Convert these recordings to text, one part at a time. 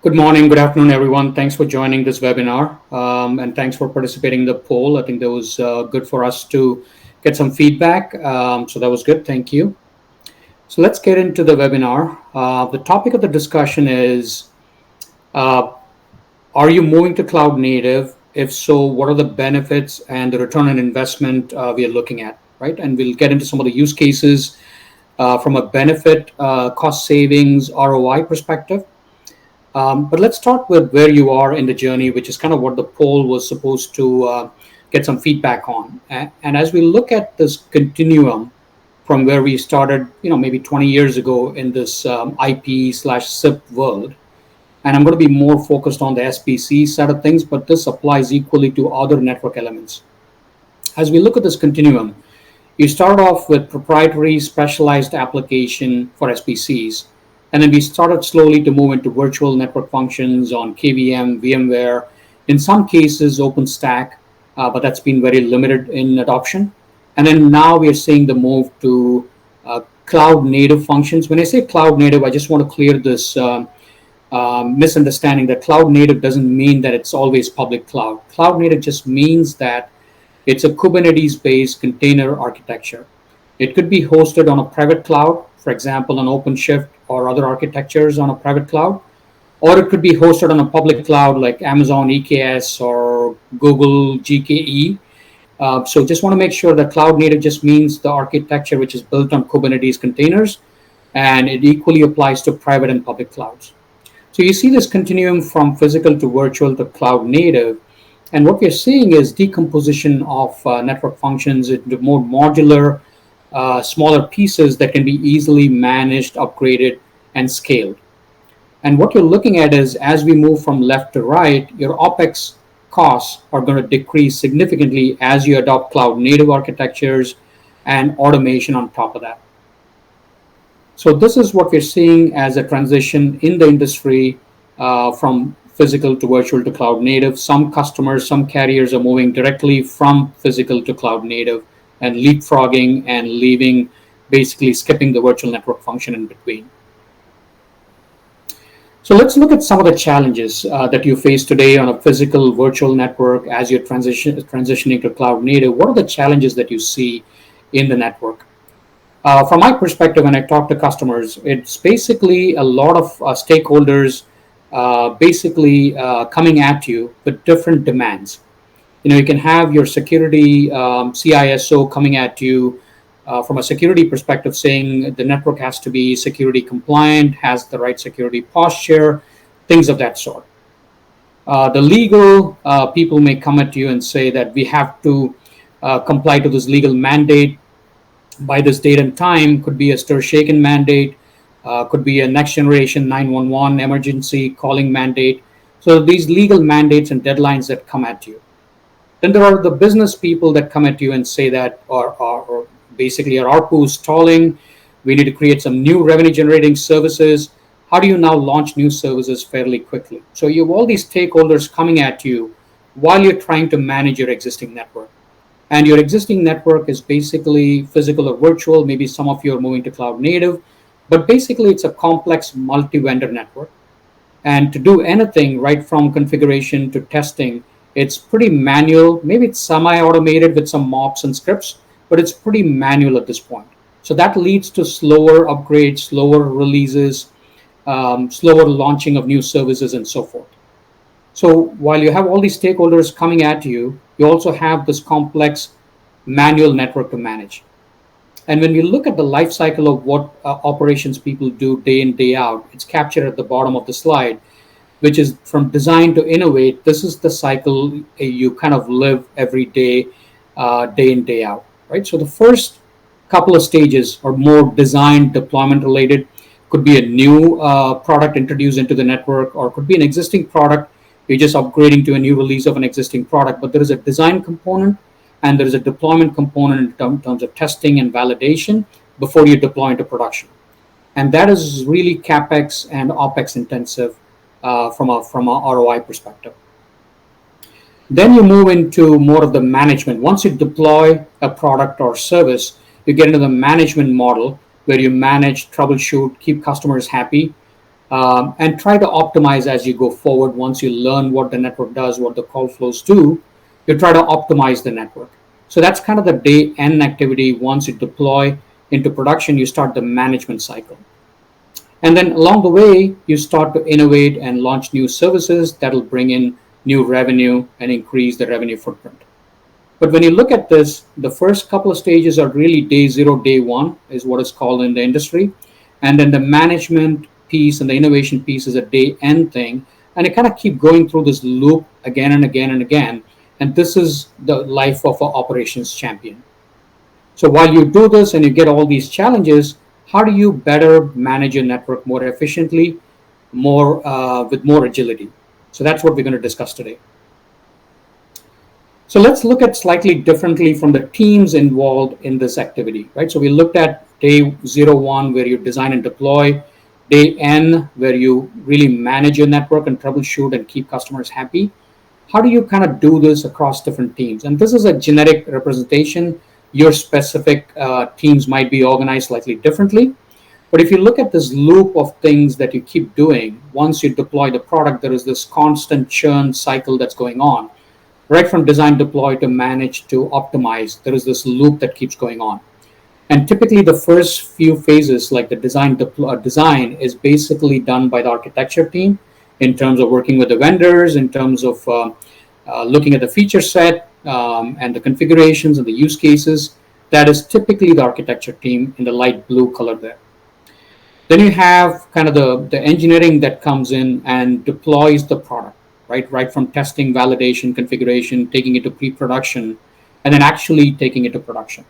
Good morning, good afternoon, everyone. Thanks for joining this webinar, and thanks for participating in the poll. I think that was good for us to get some feedback. So that was good. Thank you. So let's get into the webinar. The topic of the discussion is, uh, are you moving to cloud native? If so, what are the benefits and the return on investment we are looking at, right? And we'll get into some of the use cases from a benefit, cost savings, ROI perspective. But let's start with where you are in the journey, which is kind of what the poll was supposed to get some feedback on. And as we look at this continuum from where we started, maybe 20 years ago in this IP/SIP world, and I'm going to be more focused on the SBC side of things, but this applies equally to other network elements. As we look at this continuum, you start off with proprietary specialized application for SBCs. And then we started slowly to move into virtual network functions on KVM, VMware, in some cases OpenStack, but that's been very limited in adoption. And then now we are seeing the move to cloud native functions. When I say cloud native, I just want to clear this misunderstanding that cloud native doesn't mean that it's always public cloud. Cloud native just means that it's a Kubernetes-based container architecture. It could be hosted on a private cloud, for example, on OpenShift or other architectures on a private cloud, or it could be hosted on a public cloud like Amazon EKS or Google GKE. So just want to make sure that cloud native just means the architecture which is built on Kubernetes containers, and it equally applies to private and public clouds. So you see this continuum from physical to virtual to cloud native. And what we're seeing is decomposition of network functions into more modular, smaller pieces that can be easily managed, upgraded, and scaled. And what you're looking at is, as we move from left to right, your OpEx costs are going to decrease significantly as you adopt cloud native architectures and automation on top of that. So this is what we're seeing as a transition in the industry from physical to virtual to cloud native. Some customers, some carriers are moving directly from physical to cloud native and leapfrogging and leaving, basically skipping the virtual network function in between. So let's look at some of the challenges that you face today on a physical virtual network as you're transitioning to cloud native. What are the challenges that you see in the network? From my perspective, when I talk to customers, it's basically a lot of stakeholders coming at you with different demands. You can have your security CISO coming at you from a security perspective, saying the network has to be security compliant, has the right security posture, things of that sort. The legal people may come at you and say that we have to comply to this legal mandate by this date and time. Could be a stir-shaken mandate, could be a next generation 911 emergency calling mandate. So these legal mandates and deadlines that come at you. Then there are the business people that come at you and say that, or basically our ARPU is stalling. We need to create some new revenue generating services. How do you now launch new services fairly quickly? So you have all these stakeholders coming at you while you're trying to manage your existing network. And your existing network is basically physical or virtual. Maybe some of you are moving to cloud native, but basically it's a complex multi-vendor network. And to do anything right from configuration to testing, it's pretty manual. Maybe it's semi-automated with some mops and scripts, but it's pretty manual at this point. So that leads to slower upgrades, slower releases, slower launching of new services, and so forth. So while you have all these stakeholders coming at you, you also have this complex manual network to manage. And when we look at the life cycle of what operations people do day in, day out, it's captured at the bottom of the slide, which is from design to innovate. This is the cycle you kind of live every day, day in, day out, right? So the first couple of stages are more design deployment related. Could be a new product introduced into the network, or could be an existing product. You're just upgrading to a new release of an existing product, but there is a design component and there is a deployment component in terms of testing and validation before you deploy into production. And that is really CapEx and OpEx intensive from a ROI perspective. Then you move into more of the management. Once you deploy a product or service, you get into the management model where you manage, troubleshoot, keep customers happy. and try to optimize as you go forward. Once you learn what the network does, what the call flows do, you try to optimize the network. So that's kind of the day N activity. Once you deploy into production, you start the management cycle. And then along the way, you start to innovate and launch new services that'll bring in new revenue and increase the revenue footprint. But when you look at this, the first couple of stages are really day zero, day one, is what is called in the industry. And then the management piece and the innovation piece is a day end thing. And it kind of keep going through this loop again and again and again. And this is the life of an operations champion. So while you do this and you get all these challenges, how do you better manage your network more efficiently, more with more agility? So that's what we're going to discuss today. So let's look at slightly differently from the teams involved in this activity, right? So we looked at day 01 where you design and deploy, day N where you really manage your network and troubleshoot and keep customers happy. How do you kind of do this across different teams? And this is a generic representation. Your specific teams might be organized slightly differently. But if you look at this loop of things that you keep doing, once you deploy the product, there is this constant churn cycle that's going on. Right from design, deploy to manage to optimize, there is this loop that keeps going on. And typically the first few phases, like the design is basically done by the architecture team in terms of working with the vendors, in terms of looking at the feature set and the configurations and the use cases. That is typically the architecture team in the light blue color there. Then you have kind of the engineering that comes in and deploys the product, right from testing, validation, configuration, taking it to pre-production, and then actually taking it to production.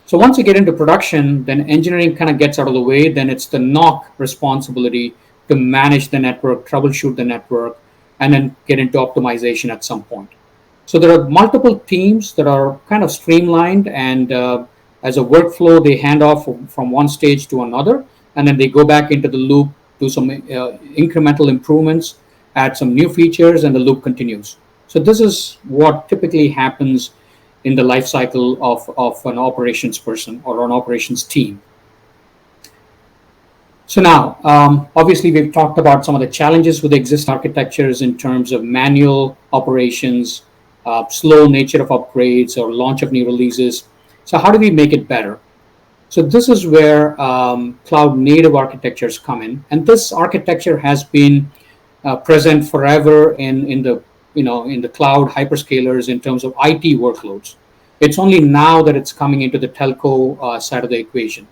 So once you get into production, then engineering kind of gets out of the way. Then it's the NOC responsibility to manage the network, troubleshoot the network, and then get into optimization at some point. So there are multiple teams that are kind of streamlined, and as a workflow, they hand off from one stage to another, and then they go back into the loop, do some incremental improvements, add some new features, and the loop continues. So this is what typically happens in the life cycle of an operations person or an operations team. So now, obviously, we've talked about some of the challenges with existing architectures in terms of manual operations, slow nature of upgrades or launch of new releases. So how do we make it better? So this is where cloud native architectures come in, and this architecture has been present forever in the cloud hyperscalers in terms of IT workloads. It's only now that it's coming into the telco side of the equation.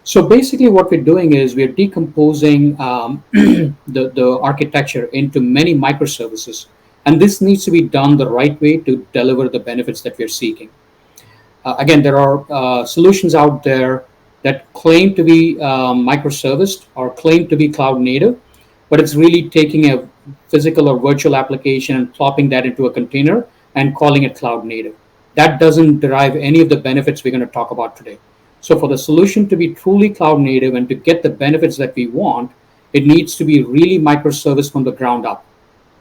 So basically what we're doing is we're decomposing the architecture into many microservices. And this needs to be done the right way to deliver the benefits that we're seeking. Again, there are solutions out there that claim to be microserviced or claim to be cloud native, but it's really taking a physical or virtual application and plopping that into a container and calling it cloud native. That doesn't derive any of the benefits we're going to talk about today. So for the solution to be truly cloud native and to get the benefits that we want, it needs to be really microservice from the ground up.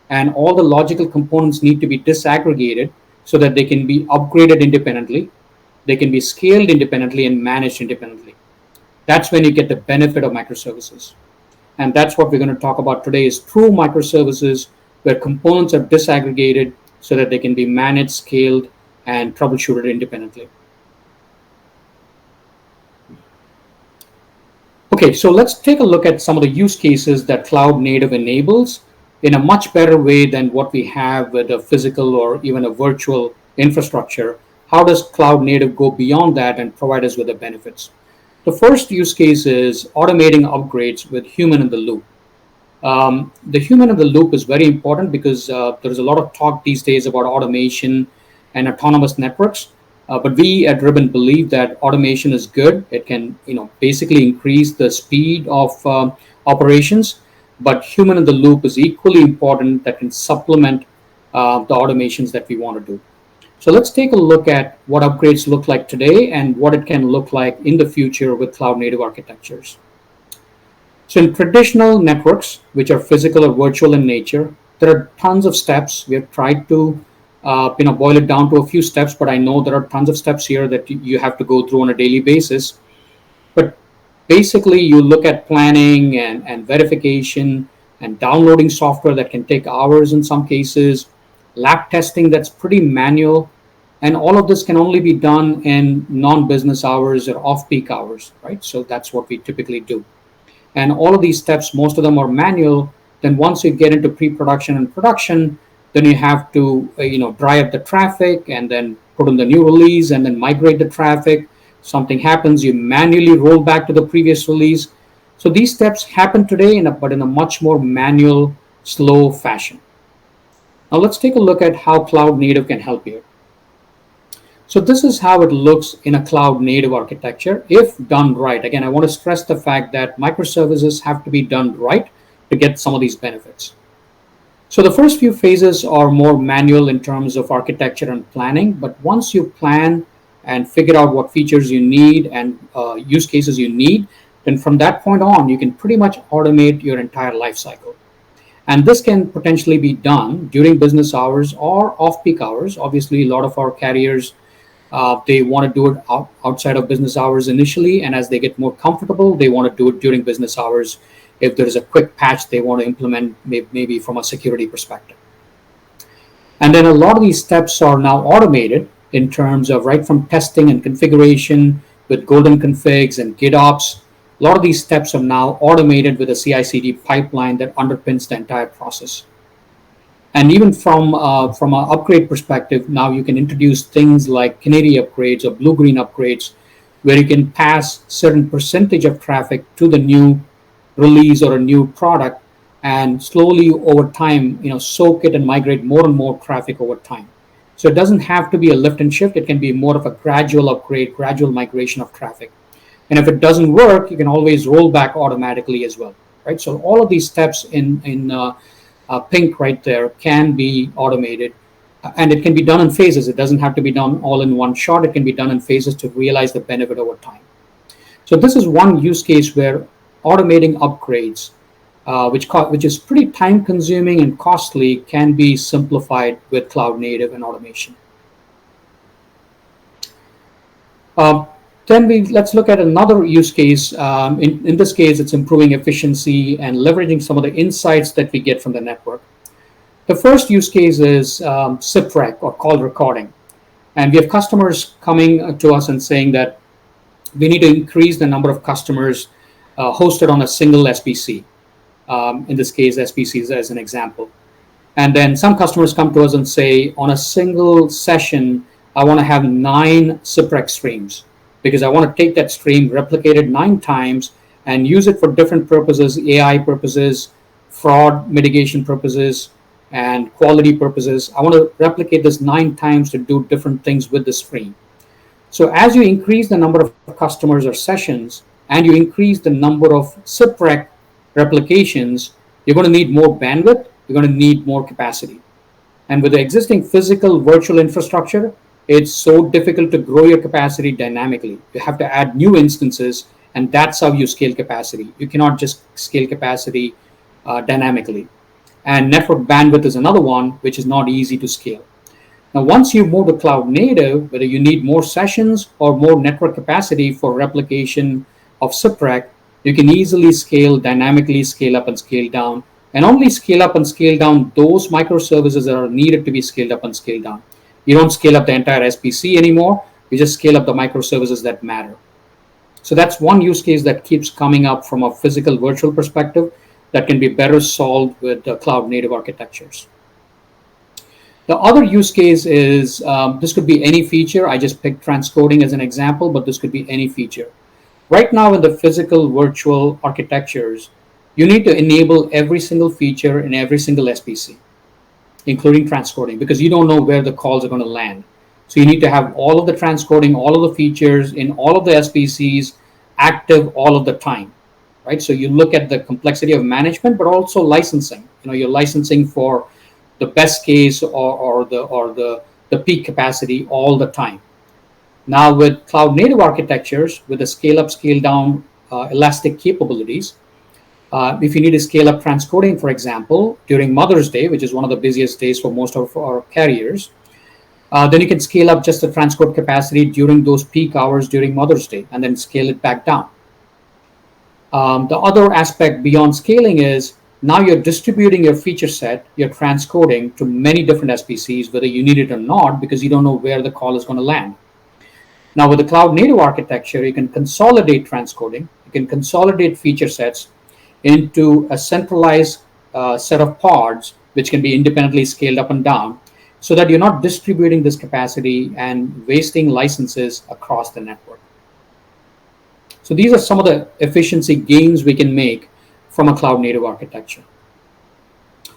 And all the logical components need to be disaggregated so that they can be upgraded independently, they can be scaled independently and managed independently. That's when you get the benefit of microservices. And that's what we're going to talk about today is true microservices where components are disaggregated so that they can be managed, scaled, and troubleshooted independently. Okay, so let's take a look at some of the use cases that cloud native enables in a much better way than what we have with a physical or even a virtual infrastructure. How does cloud native go beyond that and provide us with the benefits? The first use case is automating upgrades with human in the loop. The human in the loop is very important because there's a lot of talk these days about automation and autonomous networks. But we at Ribbon believe that automation is good. It can, basically increase the speed of operations. But human in the loop is equally important that can supplement the automations that we want to do. So let's take a look at what upgrades look like today and what it can look like in the future with cloud native architectures. So in traditional networks, which are physical or virtual in nature, there are tons of steps. We have tried to boil it down to a few steps, but I know there are tons of steps here that you have to go through on a daily basis. But Basically, you look at planning and verification and downloading software that can take hours in some cases, lab testing that's pretty manual, and all of this can only be done in non-business hours or off-peak hours, right? So that's what we typically do. And all of these steps, most of them are manual. Then once you get into pre-production and production, then you have to dry up the traffic and then put in the new release and then migrate the traffic. Something happens, you manually roll back to the previous release. So these steps happen today but in a much more manual, slow fashion. Now let's take a look at how cloud native can help you. So this is how it looks in a cloud native architecture if done right. Again, I want to stress the fact that microservices have to be done right to get some of these benefits. So the first few phases are more manual in terms of architecture and planning, but once you plan and figure out what features you need and use cases you need, then from that point on, you can pretty much automate your entire life cycle. And this can potentially be done during business hours or off-peak hours. Obviously, a lot of our carriers, they want to do it outside of business hours initially, and as they get more comfortable, they want to do it during business hours if there's a quick patch they want to implement, maybe from a security perspective. And then a lot of these steps are now automated in terms of right from testing and configuration with golden configs and GitOps. A lot of these steps are now automated with a CI/CD pipeline that underpins the entire process. And even from an upgrade perspective, now you can introduce things like canary upgrades or blue-green upgrades, where you can pass certain percentage of traffic to the new release or a new product, and slowly over time, soak it and migrate more and more traffic over time. So it doesn't have to be a lift and shift. It can be more of a gradual upgrade, gradual migration of traffic. And if it doesn't work, you can always roll back automatically as well, right? So all of these steps in pink right there can be automated, and it can be done in phases. It doesn't have to be done all in one shot. It can be done in phases to realize the benefit over time. So this is one use case where automating upgrades, which is pretty time consuming and costly, can be simplified with cloud native and automation. Then let's look at another use case. In this case, it's improving efficiency and leveraging some of the insights that we get from the network. The first use case is SIP-rec, or call recording. And we have customers coming to us and saying that we need to increase the number of customers hosted on a single SBC. In this case, SBCs as an example. And then some customers come to us and say, on a single session, I want to have 9 SIP-rec streams, because I want to take that stream, replicate it 9 times, and use it for different purposes: AI purposes, fraud mitigation purposes, and quality purposes. I want to replicate this 9 times to do different things with the stream. So as you increase the number of customers or sessions, and you increase the number of SIP-rec replications, you're going to need more bandwidth, you're going to need more capacity. And with the existing physical virtual infrastructure, it's so difficult to grow your capacity dynamically. You have to add new instances, and that's how you scale capacity. You cannot just scale capacity dynamically. And network bandwidth is another one, which is not easy to scale. Now, once you move to cloud native, whether you need more sessions or more network capacity for replication of SIP-rec, you can easily scale, dynamically scale up and scale down, and only scale up and scale down those microservices that are needed to be scaled up and scaled down. You don't scale up the entire SBC anymore. You just scale up the microservices that matter. So that's one use case that keeps coming up from a physical virtual perspective that can be better solved with cloud native architectures. The other use case is, this could be any feature. I just picked transcoding as an example, but this could be any feature. Right now in the physical virtual architectures, you need to enable every single feature in every single SBC, including transcoding, because you don't know where the calls are going to land. So you need to have all of the transcoding, all of the features in all of the SBCs active all of the time, right? So you look at the complexity of management, but also licensing. You're licensing for the best case or the peak capacity all the time. Now with cloud native architectures, with the scale up, scale down elastic capabilities, if you need to scale up transcoding, for example, during Mother's Day, which is one of the busiest days for most of our carriers, then you can scale up just the transcode capacity during those peak hours during Mother's Day and then scale it back down. The other aspect beyond scaling is now you're distributing your feature set, you're transcoding to many different SBCs, whether you need it or not, because you don't know where the call is going to land. Now, with the cloud native architecture, you can consolidate transcoding, you can consolidate feature sets into a centralized set of pods, which can be independently scaled up and down, so that you're not distributing this capacity and wasting licenses across the network. So these are some of the efficiency gains we can make from a cloud native architecture.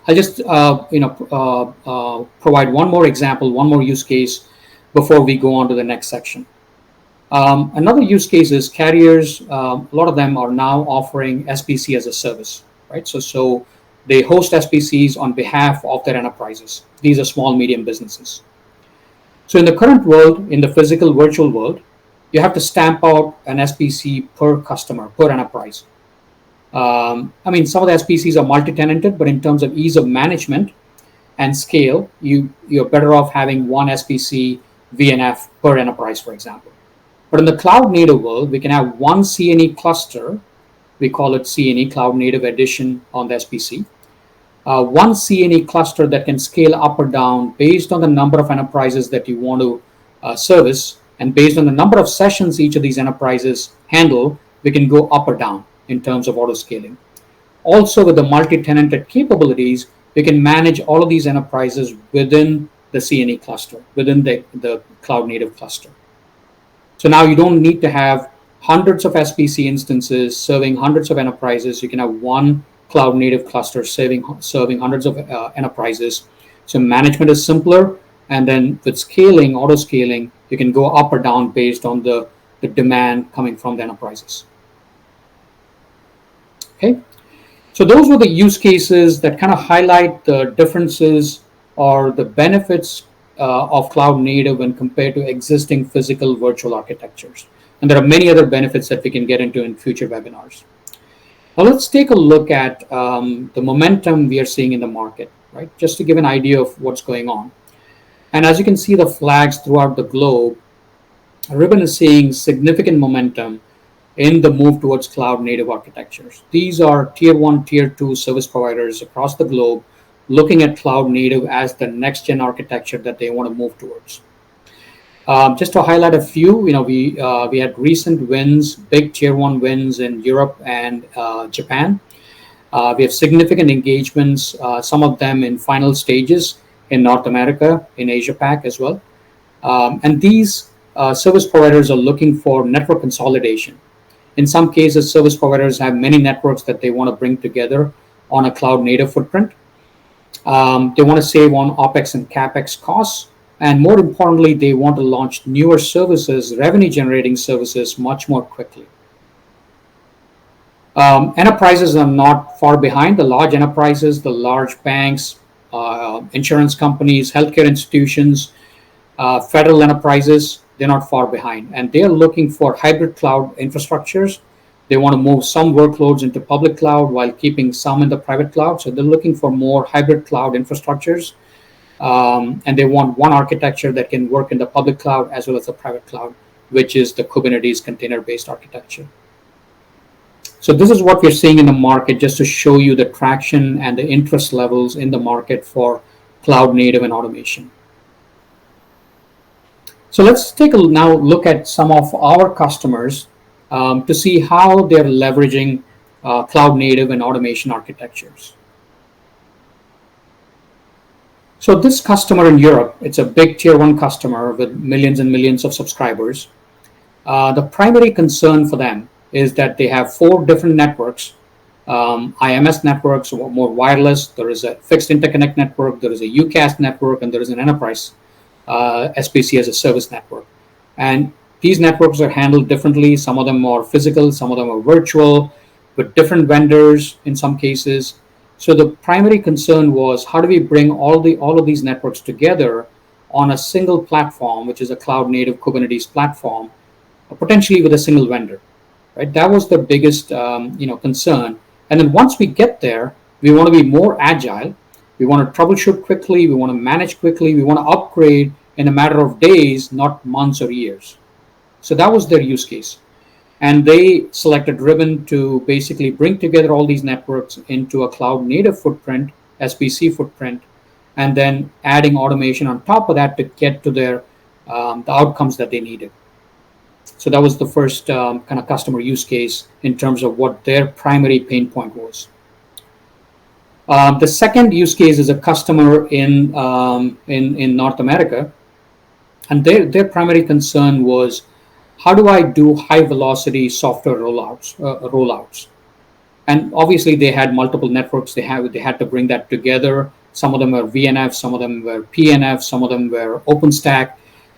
I'll just provide one more example, one more use case before we go on to the next section. Another use case is carriers. A lot of them are now offering SBC as a service, right? So they host SBCs on behalf of their enterprises. These are small, medium businesses. So in the current world, in the physical virtual world, you have to stamp out an SBC per customer, per enterprise. Some of the SBCs are multi-tenanted, but in terms of ease of management and scale, you're better off having one SBC VNF per enterprise, for example. But in the cloud native world, we can have one CNE cluster. We call it CNE, Cloud Native Edition on the SBC. One CNE cluster that can scale up or down based on the number of enterprises that you want to service, and based on the number of sessions each of these enterprises handle, we can go up or down in terms of auto scaling. Also, with the multi-tenanted capabilities, we can manage all of these enterprises within the CNE cluster, within the cloud native cluster. So now you don't need to have hundreds of SBC instances serving hundreds of enterprises. You can have one cloud native cluster serving hundreds of enterprises. So management is simpler. And then with scaling, auto scaling, you can go up or down based on the demand coming from the enterprises. Okay. So those were the use cases that kind of highlight the differences or the benefits of cloud native when compared to existing physical virtual architectures. And there are many other benefits that we can get into in future webinars. Now let's take a look at the momentum we are seeing in the market, right? Just to give an idea of what's going on. And as you can see the flags throughout the globe, Ribbon is seeing significant momentum in the move towards cloud native architectures. These are tier 1, tier 2 service providers across the globe looking at cloud native as the next gen architecture that they want to move towards. Just to highlight a few, we had recent wins, big tier 1 wins in Europe and Japan. We have significant engagements, some of them in final stages in North America, in Asia Pac as well. And these service providers are looking for network consolidation. In some cases, service providers have many networks that they want to bring together on a cloud native footprint. They want to save on OpEx and CapEx costs. And more importantly, they want to launch newer services, revenue generating services, much more quickly. Enterprises are not far behind. The large enterprises, the large banks, insurance companies, healthcare institutions, federal enterprises, they're not far behind. And they're looking for hybrid cloud infrastructures. They want to move some workloads into public cloud while keeping some in the private cloud. So they're looking for more hybrid cloud infrastructures. And they want one architecture that can work in the public cloud as well as the private cloud, which is the Kubernetes container-based architecture. So this is what we're seeing in the market, just to show you the traction and the interest levels in the market for cloud native and automation. So let's take a now look at some of our customers to see how they're leveraging cloud native and automation architectures. So this customer in Europe, it's a big tier 1 customer with millions and millions of subscribers. The primary concern for them is that they have 4 different networks, IMS networks, or more wireless. There is a fixed interconnect network, there is a UCAS network, and there is an enterprise SBC as a service network. And these networks are handled differently. Some of them are physical, some of them are virtual, with different vendors in some cases. So the primary concern was, how do we bring all of these networks together on a single platform, which is a cloud native Kubernetes platform, potentially with a single vendor, right? That was the biggest concern. And then once we get there, we want to be more agile. We want to troubleshoot quickly. We want to manage quickly. We want to upgrade in a matter of days, not months or years. So that was their use case. And they selected Ribbon to basically bring together all these networks into a cloud native footprint, SBC footprint, and then adding automation on top of that to get to their the outcomes that they needed. So that was the first kind of customer use case in terms of what their primary pain point was. The second use case is a customer in North America, and their primary concern was, how do I do high velocity software rollouts? And obviously they had multiple networks. They had to bring that together. Some of them were VNF, some of them were PNF, some of them were OpenStack.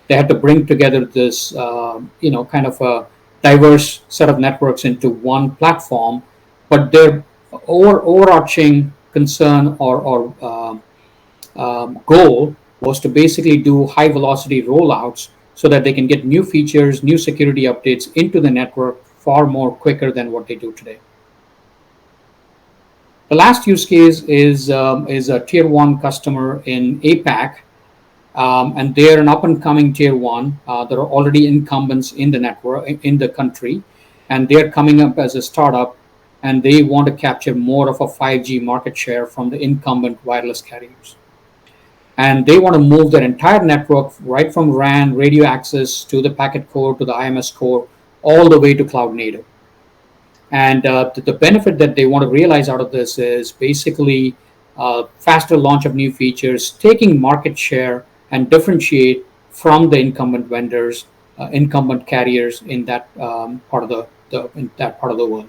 They had to bring together this kind of a diverse set of networks into one platform. But their overarching concern or goal was to basically do high velocity rollouts so that they can get new features, new security updates into the network far more quicker than what they do today. The last use case is a tier one customer in APAC, and they're an up and coming tier one. There are already incumbents in the network in the country, and they're coming up as a startup, and they want to capture more of a 5G market share from the incumbent wireless carriers. And they want to move their entire network right from RAN, radio access, to the packet core, to the IMS core, all the way to cloud native. And the benefit that they want to realize out of this is basically faster launch of new features, taking market share and differentiate from the incumbent vendors, incumbent carriers in that part of the world.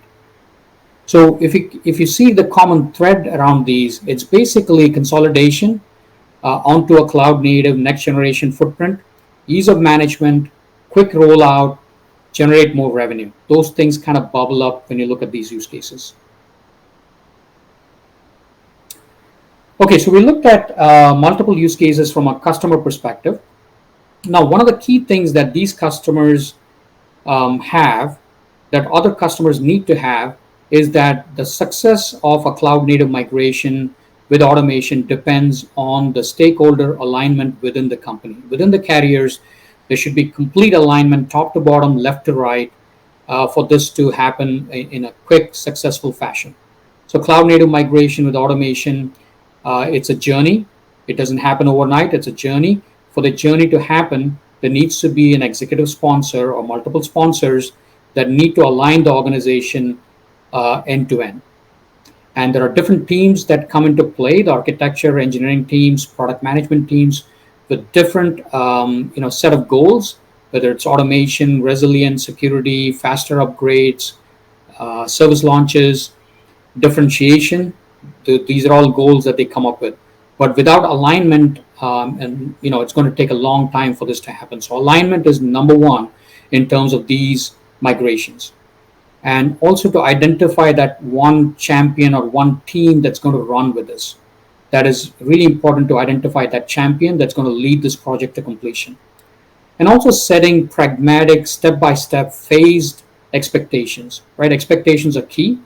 So if you see the common thread around these, it's basically consolidation onto a cloud native next generation footprint, ease of management, quick rollout, generate more revenue. Those things kind of bubble up when you look at these use cases. Okay, so we looked at multiple use cases from a customer perspective. Now, one of the key things that these customers have, that other customers need to have, is that the success of a cloud native migration with automation depends on the stakeholder alignment within the company. Within the carriers, there should be complete alignment, top to bottom, left to right, for this to happen in a quick, successful fashion. So cloud native migration with automation, it's a journey. It doesn't happen overnight. It's a journey. For the journey to happen, there needs to be an executive sponsor or multiple sponsors that need to align the organization end to end. And there are different teams that come into play: the architecture, engineering teams, product management teams, with different set of goals, whether it's automation, resilience, security, faster upgrades, service launches, differentiation. These are all goals that they come up with. But without alignment, it's going to take a long time for this to happen. So alignment is number one in terms of these migrations. And also to identify that one champion or one team that's going to run with this. That is really important, to identify that champion that's going to lead this project to completion. And also setting pragmatic, step-by-step, phased expectations, right? Expectations are key,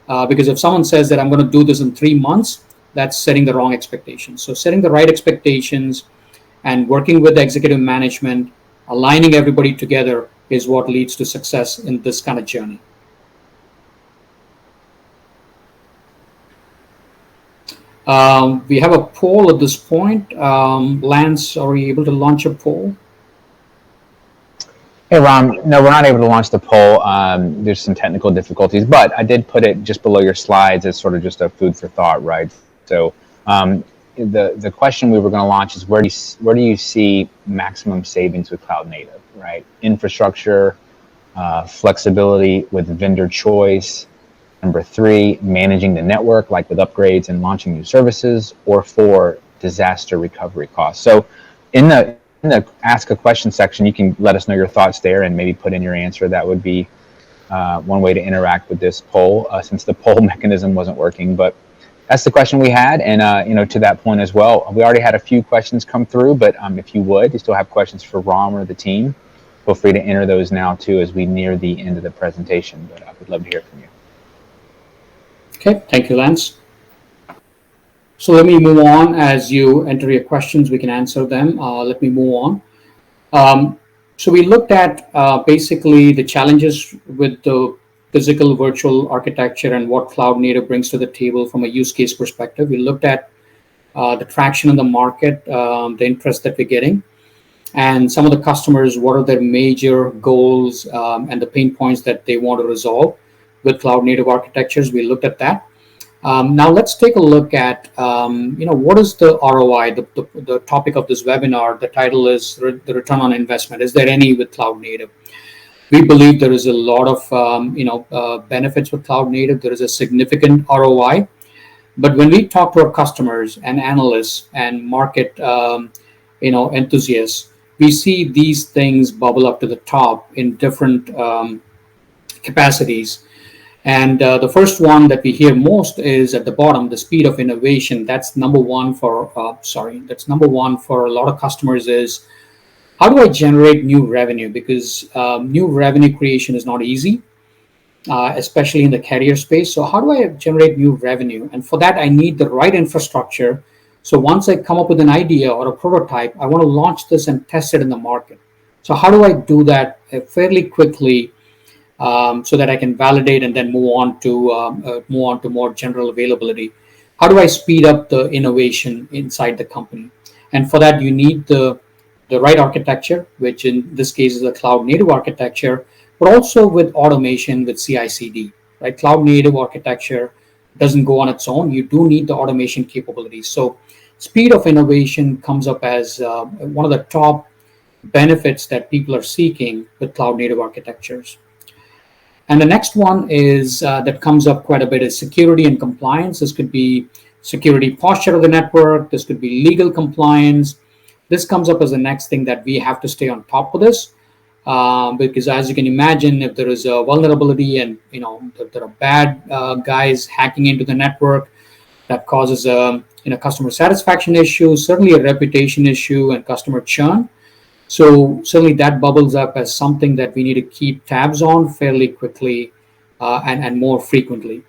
because if someone says that I'm going to do this in 3 months, that's setting the wrong expectations. So setting the right expectations and working with the executive management, aligning everybody together, is what leads to success in this kind of journey. We have a poll at this point. Lance, are we able to launch a poll? Hey, Ram. No, we're not able to launch the poll. There's some technical difficulties, but I did put it just below your slides as sort of just a food for thought, right? So the question we were going to launch is, where do you see maximum savings with cloud native, right? Infrastructure, flexibility with vendor choice. Number 3, managing the network, like with upgrades and launching new services. Or 4, disaster recovery costs. So in the ask a question section, you can let us know your thoughts there and maybe put in your answer. That would be one way to interact with this poll, since the poll mechanism wasn't working. But that's the question we had. And to that point as well, we already had a few questions come through, but if you still have questions for Ram or the team, feel free to enter those now too, as we near the end of the presentation. But I would love to hear from you. Okay, thank you, Lance. So let me move on. As you enter your questions, we can answer them. Let me move on. So we looked at basically the challenges with the physical virtual architecture and what cloud native brings to the table from a use case perspective. We looked at the traction in the market, the interest that we're getting, and some of the customers, what are their major goals and the pain points that they want to resolve with cloud native architectures. We looked at that. Now let's take a look at what is the ROI, the topic of this webinar. The title is the return on investment. Is there any with cloud native? We believe there is a lot of benefits with cloud native. There is a significant ROI. But when we talk to our customers and analysts and market enthusiasts, we see these things bubble up to the top in different capacities. And the first one that we hear most is at the bottom, the speed of innovation. That's number one for that's number one for a lot of customers is how do I generate new revenue? Because new revenue creation is not easy, especially in the carrier space. So how do I generate new revenue? And for that, I need the right infrastructure. So once I come up with an idea or a prototype, I want to launch this and test it in the market. So how do I do that fairly quickly so that I can validate and then move on to more general availability? How do I speed up the innovation inside the company? And for that, you need the right architecture, which in this case is a cloud native architecture, but also with automation with CI/CD. Right, cloud native architecture doesn't go on its own. You do need the automation capabilities. So speed of innovation comes up as one of the top benefits that people are seeking with cloud native architectures. And the next one is that comes up quite a bit is security and compliance. This could be security posture of the network. This could be legal compliance. This comes up as the next thing that we have to stay on top of this. Because as you can imagine, if there is a vulnerability and if there are bad guys hacking into the network, that causes a customer satisfaction issue, certainly a reputation issue, and customer churn. So certainly that bubbles up as something that we need to keep tabs on fairly quickly and more frequently.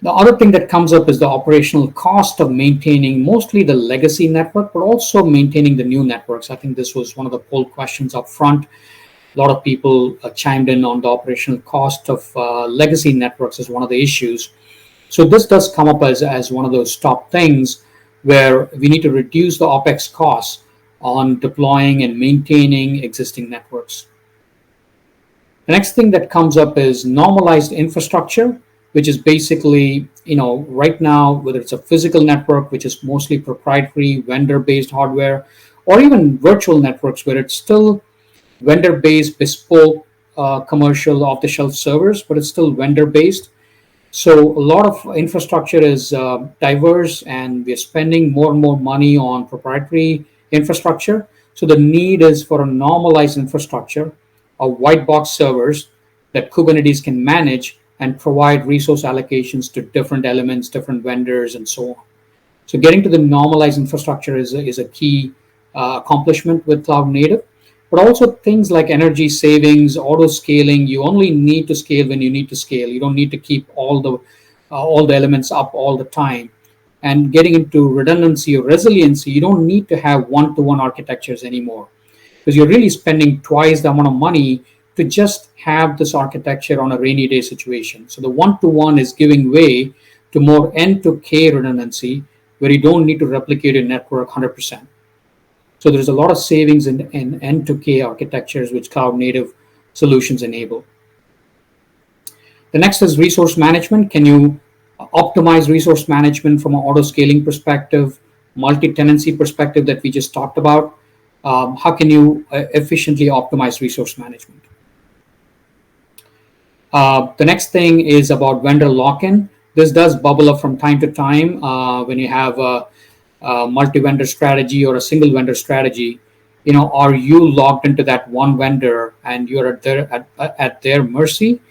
The other thing that comes up is the operational cost of maintaining mostly the legacy network, but also maintaining the new networks. I think this was one of the poll questions up front. A lot of people chimed in on the operational cost of legacy networks as one of the issues. So this does come up as one of those top things where we need to reduce the OpEx costs on deploying and maintaining existing networks. The next thing that comes up is normalized infrastructure, which is basically, right now, whether it's a physical network, which is mostly proprietary vendor-based hardware, or even virtual networks where it's still vendor-based, bespoke, commercial off-the-shelf servers, but it's still vendor-based. So a lot of infrastructure is diverse, and we're spending more and more money on proprietary infrastructure. So the need is for a normalized infrastructure of white box servers that Kubernetes can manage and provide resource allocations to different elements, different vendors, and so on. So getting to the normalized infrastructure is a key accomplishment with cloud native, but also things like energy savings, auto scaling. You only need to scale when you need to scale. You don't need to keep all the elements up all the time. And getting into redundancy or resiliency, you don't need to have one-to-one architectures anymore, because you're really spending twice the amount of money to just have this architecture on a rainy day situation. So the one-to-one is giving way to more N-to-K redundancy, where you don't need to replicate your network 100%. So there's a lot of savings in N-to-K architectures, which cloud native solutions enable. The next is resource management. Can you optimize resource management from an auto scaling perspective, multi-tenancy perspective that we just talked about? How can you efficiently optimize resource management? The next thing is about vendor lock-in. This does bubble up from time to time when you have a multi-vendor strategy or a single vendor strategy. Are you locked into that one vendor and you're at their mercy?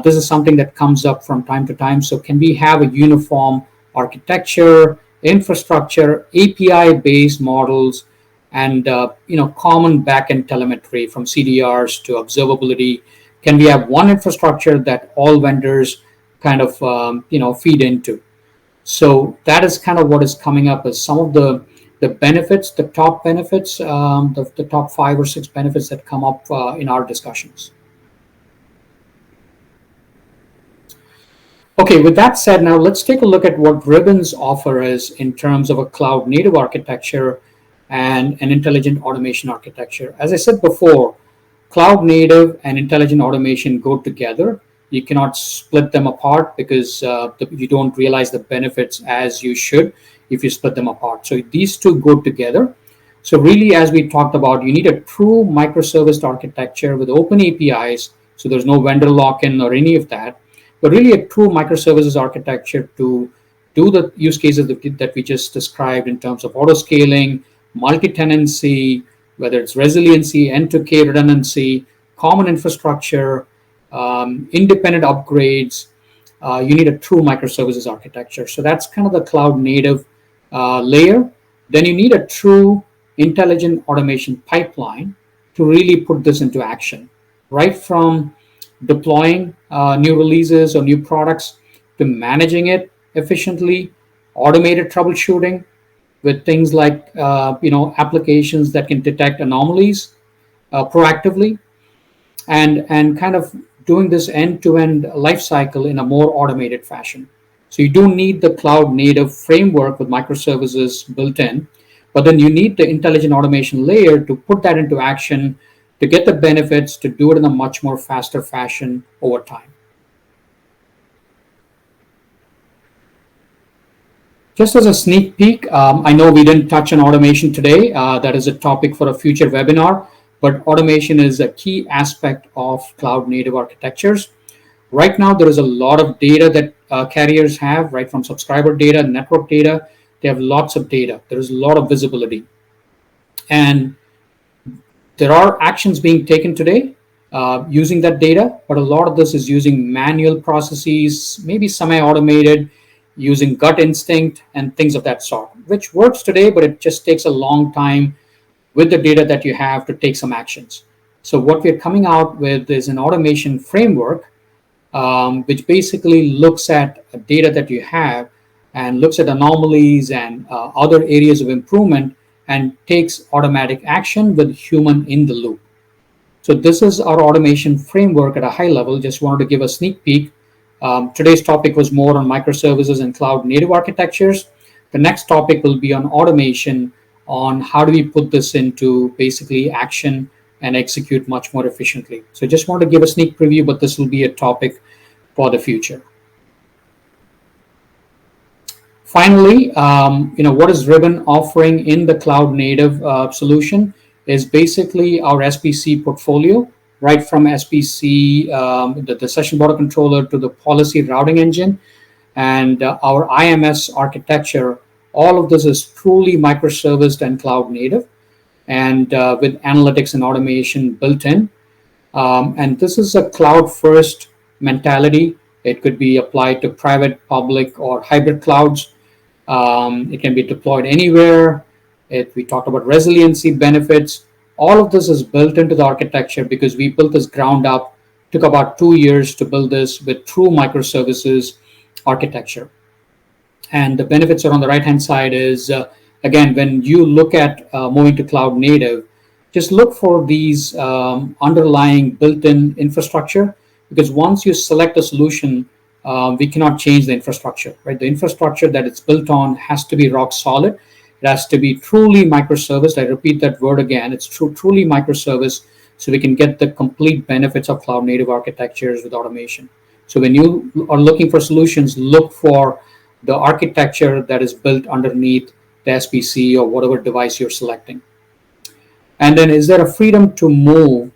This is something that comes up from time to time. So can we have a uniform architecture, infrastructure, API-based models, and common backend telemetry from CDRs to observability? Can we have one infrastructure that all vendors kind of feed into? So that is kind of what is coming up as some of the the benefits, the top benefits, the top 5 or 6 benefits that come up in our discussions. Okay, with that said, now let's take a look at what Ribbon's offer is in terms of a cloud native architecture and an intelligent automation architecture. As I said before, cloud native and intelligent automation go together. You cannot split them apart because you don't realize the benefits as you should if you split them apart. So these two go together. So really, as we talked about, you need a true microservice architecture with open APIs. So there's no vendor lock-in or any of that, but really a true microservices architecture to do the use cases that we just described in terms of auto scaling, multi-tenancy, whether it's resiliency, N2K redundancy, common infrastructure, independent upgrades. You need a true microservices architecture. So that's kind of the cloud native layer. Then you need a true intelligent automation pipeline to really put this into action, right from deploying new releases or new products to managing it efficiently, automated troubleshooting with things like applications that can detect anomalies proactively, and kind of doing this end-to-end life cycle in a more automated fashion. So you do need the cloud native framework with microservices built in, but then you need the intelligent automation layer to put that into action, to get the benefits, to do it in a much more faster fashion over time. Just as a sneak peek, I know we didn't touch on automation today. That is a topic for a future webinar, but automation is a key aspect of cloud native architectures. Right now, there is a lot of data that carriers have, right from subscriber data, network data. They have lots of data. There is a lot of visibility. And there are actions being taken today using that data, but a lot of this is using manual processes, maybe semi-automated, using gut instinct and things of that sort, which works today, but it just takes a long time with the data that you have to take some actions. So what we're coming out with is an automation framework, which basically looks at data that you have and looks at anomalies and other areas of improvement and takes automatic action with human in the loop. So this is our automation framework at a high level. Just wanted to give a sneak peek. Today's topic was more on microservices and cloud native architectures. The next topic will be on automation, on how do we put this into basically action and execute much more efficiently. So just want to give a sneak preview, but this will be a topic for the future. Finally, what is Ribbon offering in the cloud native solution is basically our SBC portfolio, right from SBC, the session border controller, to the policy routing engine, and our IMS architecture. All of this is truly microserviced and cloud native, and with analytics and automation built in. And this is a cloud first mentality. It could be applied to private, public, or hybrid clouds. It can be deployed anywhere. We talked about resiliency benefits. All of this is built into the architecture because we built this ground up. Took about 2 years to build this with true microservices architecture. And the benefits are on the right-hand side is, again, when you look at moving to cloud native, just look for these underlying built-in infrastructure, because once you select a solution, we cannot change the infrastructure, right? The infrastructure that it's built on has to be rock solid. It has to be truly microservice. I repeat that word again. It's truly microservice, so we can get the complete benefits of cloud native architectures with automation. So when you are looking for solutions, look for the architecture that is built underneath the SBC or whatever device you're selecting. And then, is there a freedom to move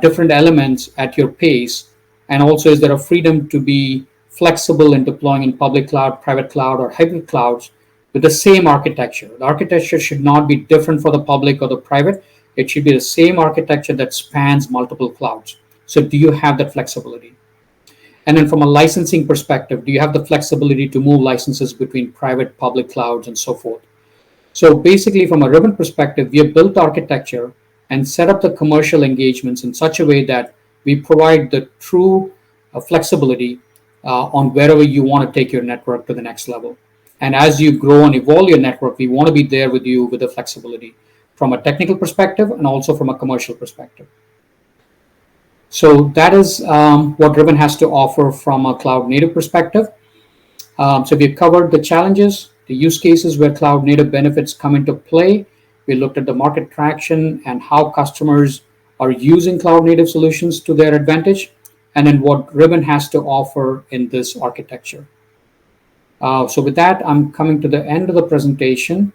different elements at your pace? And also, is there a freedom to be flexible in deploying in public cloud, private cloud, or hybrid clouds with the same architecture? The architecture should not be different for the public or the private. It should be the same architecture that spans multiple clouds. So do you have that flexibility? And then from a licensing perspective, do you have the flexibility to move licenses between private, public clouds, and so forth? So basically, from a Ribbon perspective, we have built architecture and set up the commercial engagements in such a way that we provide the true flexibility on wherever you want to take your network to the next level. And as you grow and evolve your network, we want to be there with you with the flexibility from a technical perspective and also from a commercial perspective. So that is what Ribbon has to offer from a cloud native perspective. So we've covered the challenges, the use cases where cloud native benefits come into play. We looked at the market traction and how customers are using cloud native solutions to their advantage, and then what Ribbon has to offer in this architecture. So with that, I'm coming to the end of the presentation.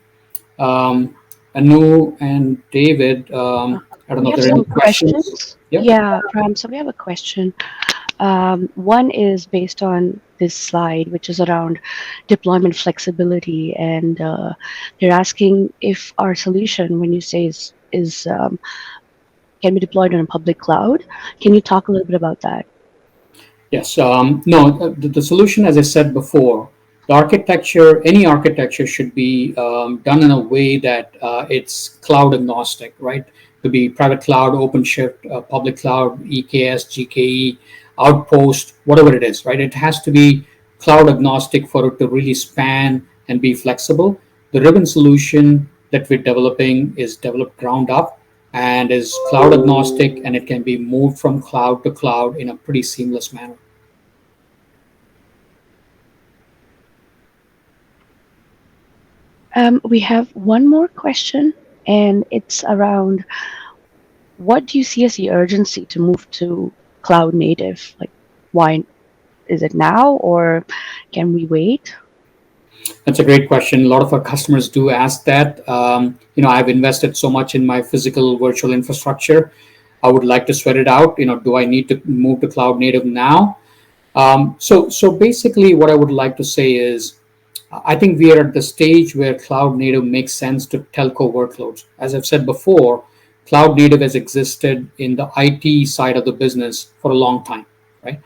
Um, Anu and David, I don't know We if have there are some any questions. questions. Yep. Yeah, Ram, so we have a question. One is based on this slide, which is around deployment flexibility, and they're asking if our solution, when you say is can be deployed on a public cloud. Can you talk a little bit about that? Yes. No, the solution, as I said before, the architecture, any architecture should be done in a way that it's cloud agnostic, right? Could be private cloud, OpenShift, public cloud, EKS, GKE, Outpost, whatever it is, right? It has to be cloud agnostic for it to really span and be flexible. The Ribbon solution that we're developing is developed ground up and is cloud agnostic, and it can be moved from cloud to cloud in a pretty seamless manner. We have one more question, and it's around what do you see as the urgency to move to cloud native? Like, why is it now, or can we wait? That's a great question. A lot of our customers do ask that. I've invested so much in my physical virtual infrastructure. I would like to sweat it out. Do I need to move to cloud native now? So basically, what I would like to say is, I think we are at the stage where cloud native makes sense to telco workloads. As I've said before, cloud native has existed in the IT side of the business for a long time, right?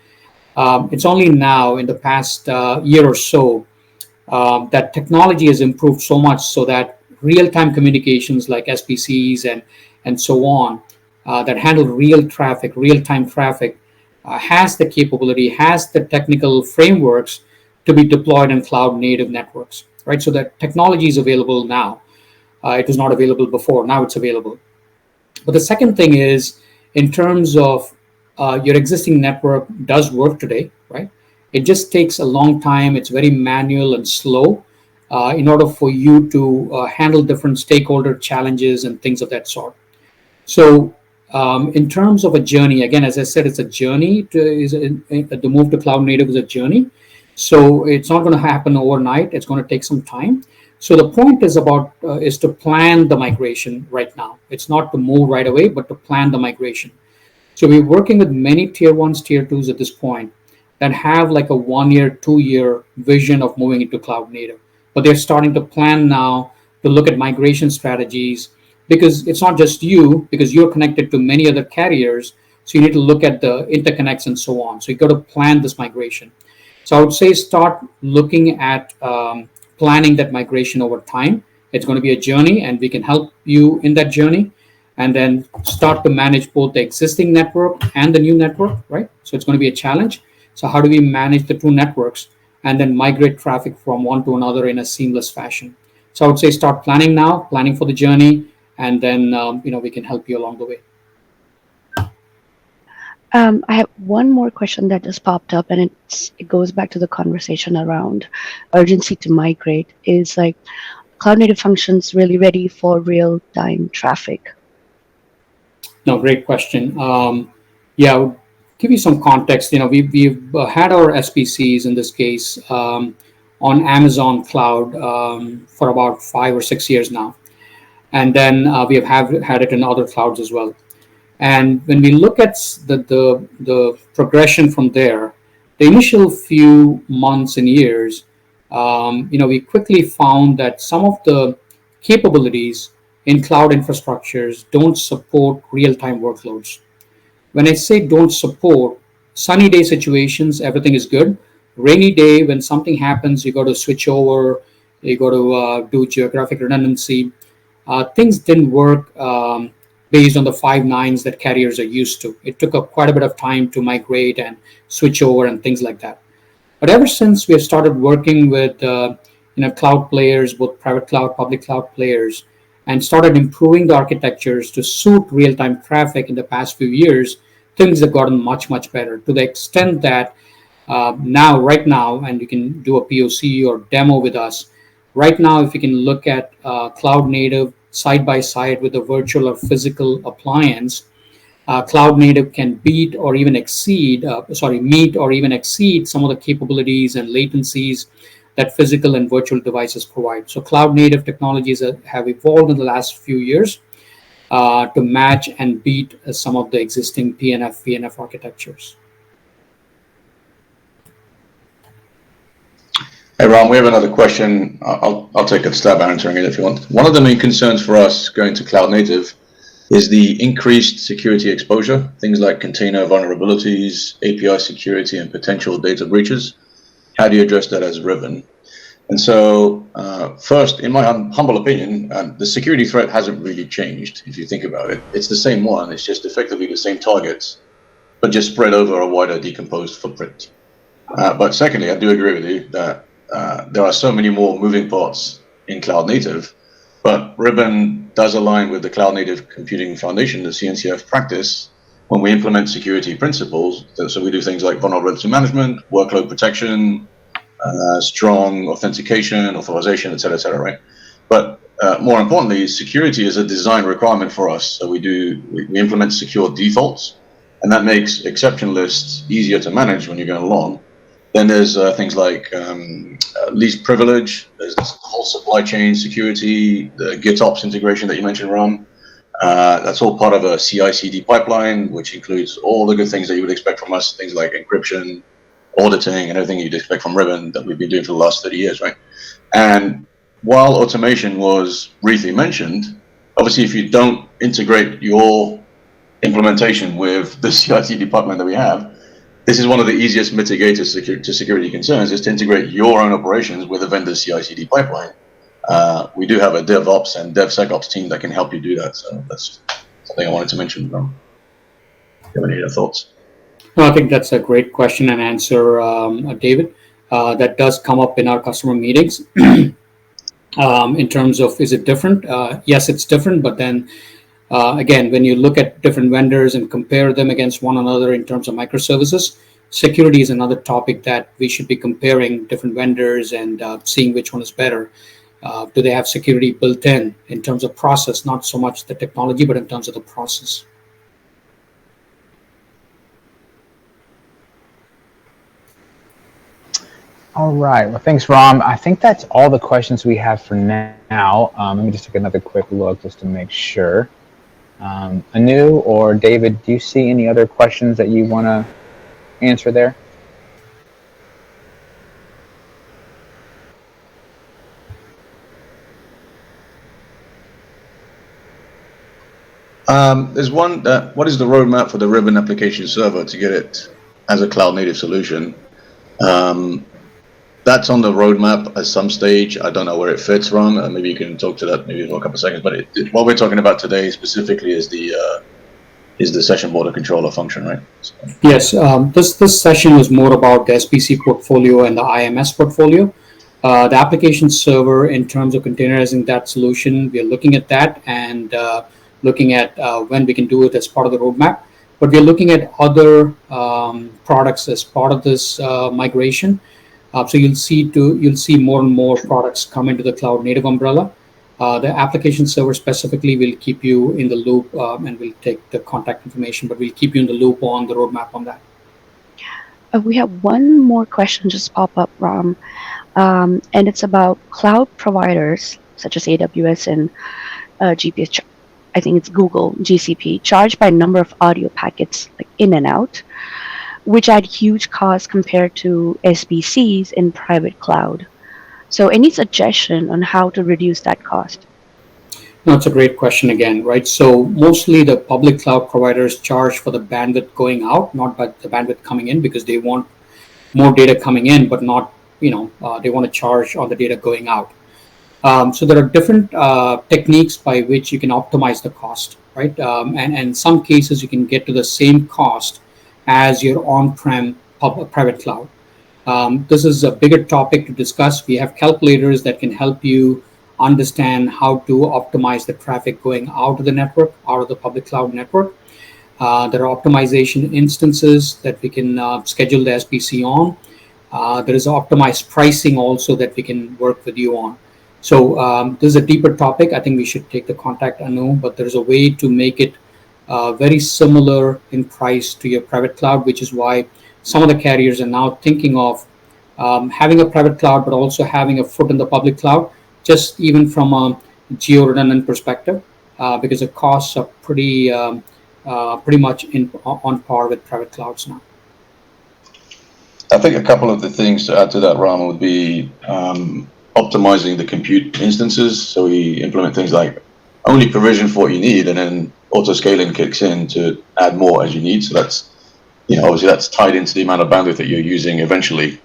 It's only now in the past year or so that technology has improved so much so that real-time communications like SPCs and so on that handle real-time traffic, has the capability, has the technical frameworks to be deployed in cloud-native networks, right? So that technology is available now. It was not available before. Now it's available. But the second thing is, in terms of your existing network does work today, right? It just takes a long time. It's very manual and slow in order for you to handle different stakeholder challenges and things of that sort. So, in terms of a journey, again, as I said, it's a journey. The move to cloud native is a journey. So it's not going to happen overnight. It's going to take some time. So the point is to plan the migration right now. It's not to move right away, but to plan the migration. So we're working with many tier ones, tier twos at this point that have like a 1 year, 2 year vision of moving into cloud native. But they're starting to plan now to look at migration strategies, because it's not just you, because you're connected to many other carriers. So you need to look at the interconnects and so on. So you got to plan this migration. So I would say start looking at planning that migration over time. It's going to be a journey, and we can help you in that journey. And then start to manage both the existing network and the new network, right? So it's going to be a challenge. So how do we manage the two networks and then migrate traffic from one to another in a seamless fashion? So I would say start planning now, planning for the journey, and then we can help you along the way. I have one more question that just popped up, and it goes back to the conversation around urgency to migrate. Is like cloud native functions really ready for real time traffic? No, great question. Yeah, I'll give you some context. We've had our SPCs in this case on Amazon Cloud for about 5 or 6 years now, and then we have had it in other clouds as well. And when we look at the progression from there, the initial few months and years, we quickly found that some of the capabilities in cloud infrastructures don't support real-time workloads. When I say don't support, sunny day situations, everything is good. Rainy day, when something happens, you got to switch over, you got to do geographic redundancy. Things didn't work based on the five nines that carriers are used to. It took quite a bit of time to migrate and switch over and things like that. But ever since we have started working with cloud players, both private cloud, public cloud players, and started improving the architectures to suit real-time traffic in the past few years, things have gotten much, much better to the extent that right now, and you can do a POC or demo with us. Right now, if you can look at cloud native side by side with a virtual or physical appliance, cloud native can meet or even exceed some of the capabilities and latencies that physical and virtual devices provide. So cloud native technologies have evolved in the last few years to match and beat some of the existing PNF, VNF architectures. Hey, Ron, we have another question. I'll take a stab at answering it if you want. One of the main concerns for us going to cloud native is the increased security exposure, things like container vulnerabilities, API security, and potential data breaches. How do you address that as Ribbon? And so, first, in my humble opinion, the security threat hasn't really changed, if you think about it. It's the same one, it's just effectively the same targets, but just spread over a wider decomposed footprint. But secondly, I do agree with you that there are so many more moving parts in cloud native, but Ribbon does align with the Cloud Native Computing Foundation, the CNCF practice, when we implement security principles. So we do things like vulnerability management, workload protection, strong authentication, authorization, et cetera, right? But more importantly, security is a design requirement for us. So we implement secure defaults, and that makes exception lists easier to manage when you're going along. Then there's things like least privilege, there's this whole supply chain security, the GitOps integration that you mentioned, Ram. That's all part of a CI/CD pipeline, which includes all the good things that you would expect from us, things like encryption, auditing, and everything you'd expect from Ribbon that we've been doing for the last 30 years, right? And while automation was briefly mentioned, obviously if you don't integrate your implementation with the CI/CD pipeline that we have, this is one of the easiest mitigators to security concerns, is to integrate your own operations with a vendor's CI/CD pipeline. We do have a DevOps and DevSecOps team that can help you do that. So that's something I wanted to mention. Do you have any other thoughts? No, I think that's a great question and answer, David. That does come up in our customer meetings. In terms of, is it different? Yes, it's different, but then again, when you look at different vendors and compare them against one another in terms of microservices, security is another topic that we should be comparing different vendors and seeing which one is better. Do they have security built in terms of process, not so much the technology, but in terms of the process? All right. Well, thanks, Ram. I think that's all the questions we have for now. Let me just take another quick look just to make sure. Anu or David, do you see any other questions that you want to answer there? There's one that, what is the roadmap for the Ribbon application server to get it as a cloud native solution? That's on the roadmap at some stage. I don't know where it fits, Ron. Maybe you can talk to that maybe in a couple of seconds. But what we're talking about today specifically is the session border controller function, right? So. Yes. This session was more about the SBC portfolio and the IMS portfolio. The application server, in terms of containerizing that solution, we are looking at that and looking at when we can do it as part of the roadmap. But we're looking at other products as part of this migration. So you'll see more and more products come into the cloud native umbrella. The application server specifically will keep you in the loop, and we'll take the contact information, but we'll keep you in the loop on the roadmap on that. We have one more question just pop up, Ram, and it's about cloud providers such as AWS and GPS. I think it's Google GCP, charged by number of audio packets like in and out, which add huge costs compared to SBCs in private cloud. So any suggestion on how to reduce that cost? No, it's a great question again, right? So mostly the public cloud providers charge for the bandwidth going out, not by the bandwidth coming in, because they want more data coming in, but not, they want to charge on the data going out. So there are different techniques by which you can optimize the cost, right? And in some cases, you can get to the same cost as your on-prem private cloud. This is a bigger topic to discuss. We have calculators that can help you understand how to optimize the traffic going out of the network, out of the public cloud network. There are optimization instances that we can schedule the SBC on. There is optimized pricing also that we can work with you on. So this is a deeper topic. I think we should take the contact Anu, but there's a way to make it very similar in price to your private cloud, which is why some of the carriers are now thinking of having a private cloud, but also having a foot in the public cloud, just even from a geo-redundant perspective, because the costs are pretty much on par with private clouds now. I think a couple of the things to add to that, Ram, would be optimizing the compute instances. So we implement things like only provision for what you need, and then auto scaling kicks in to add more as you need. So that's, obviously that's tied into the amount of bandwidth that you're using eventually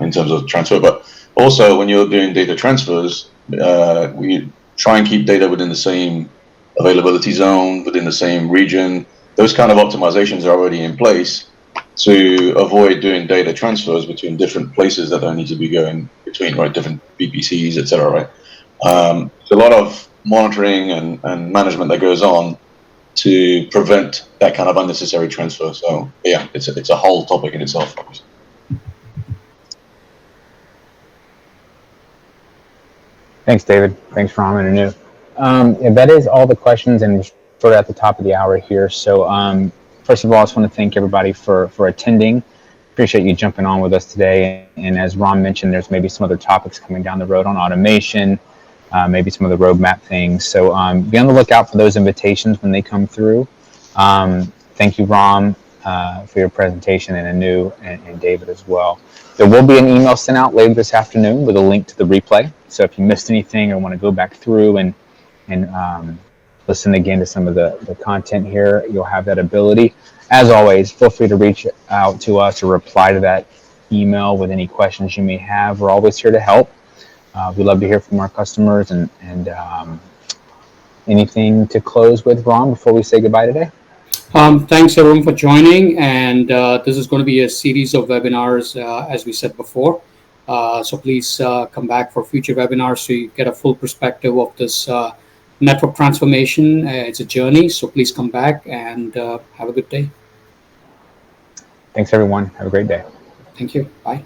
in terms of transfer. But also when you're doing data transfers, we try and keep data within the same availability zone, within the same region. Those kind of optimizations are already in place to avoid doing data transfers between different places that don't need to be going between, right? Different VPCs, etc. Right? So a lot of monitoring and management that goes on to prevent that kind of unnecessary transfer. So yeah, it's a whole topic in itself. Thanks, David. Thanks, Ram and Anu. Yeah, that is all the questions, and sort of at the top of the hour here. So first of all, I just want to thank everybody for attending. Appreciate you jumping on with us today. And as Ram mentioned, there's maybe some other topics coming down the road on automation, maybe some of the roadmap things. So be on the lookout for those invitations when they come through. Thank you, Ram, for your presentation, and Anu and David as well. There will be an email sent out later this afternoon with a link to the replay. So if you missed anything or want to go back through and listen again to some of the content here, you'll have that ability. As always, feel free to reach out to us or reply to that email with any questions you may have. We're always here to help. We love to hear from our customers. And anything to close with, Ron, before we say goodbye today? Thanks everyone for joining, and this is going to be a series of webinars as we said before. So please come back for future webinars so you get a full perspective of this network transformation. It's a journey, so please come back and have a good day. Thanks everyone. Have a great day. Thank you. Bye.